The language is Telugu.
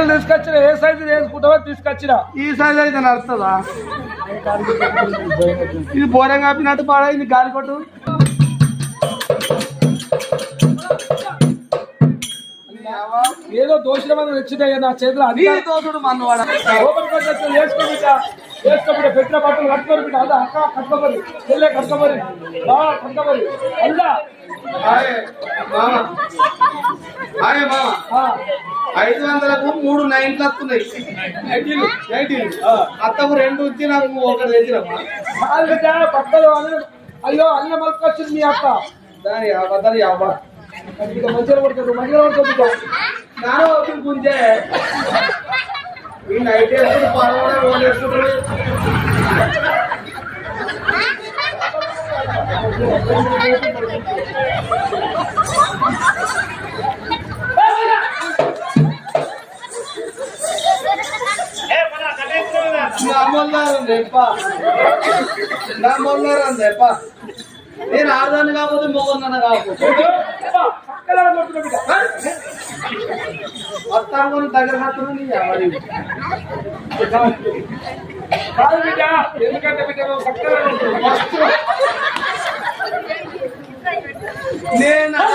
చీరలు తీసుకొచ్చిన ఏ సైజు వేసుకుంటావో తీసుకొచ్చిన ఈ సైజ్ అయితే నడుస్తుందా? ఇది బోరం కాపినట్టు పాడైంది గాలి కొట్టు. ఏదో దోషుల మంది వచ్చినాయి నా చేతిలో అది దోషుడు మన్నవాడ వేసుకోబడి పెట్టిన బట్టలు కట్టుకోరు బిడ్డ అదా అక్క కట్టుకోబడి చెల్లె కట్టుకోబడి బాగా కట్టుకోబడి అల్లా 500కు 3 నైట్లు వస్తున్నాయి. అత్తకు 2 వచ్చి నాకు 1 తెచ్చినమ్మా బట్టలు అయ్యో అన్న మలుకొచ్చింది మీ అత్త దాని అబద్ధాలు అవ్వ మంచిగా పడుతుంది మంచిగా పడుతుంది నాన్న గుంజే ఈ నైట్ వేసుకుంటే పర్వాలేదు రోజు వేసుకుంటాడు. నేను ఆడదాన్ని కాకపోతే మొగన్నాను కాకపోతే మొత్తం దగ్గర ఎందుకంటే నేను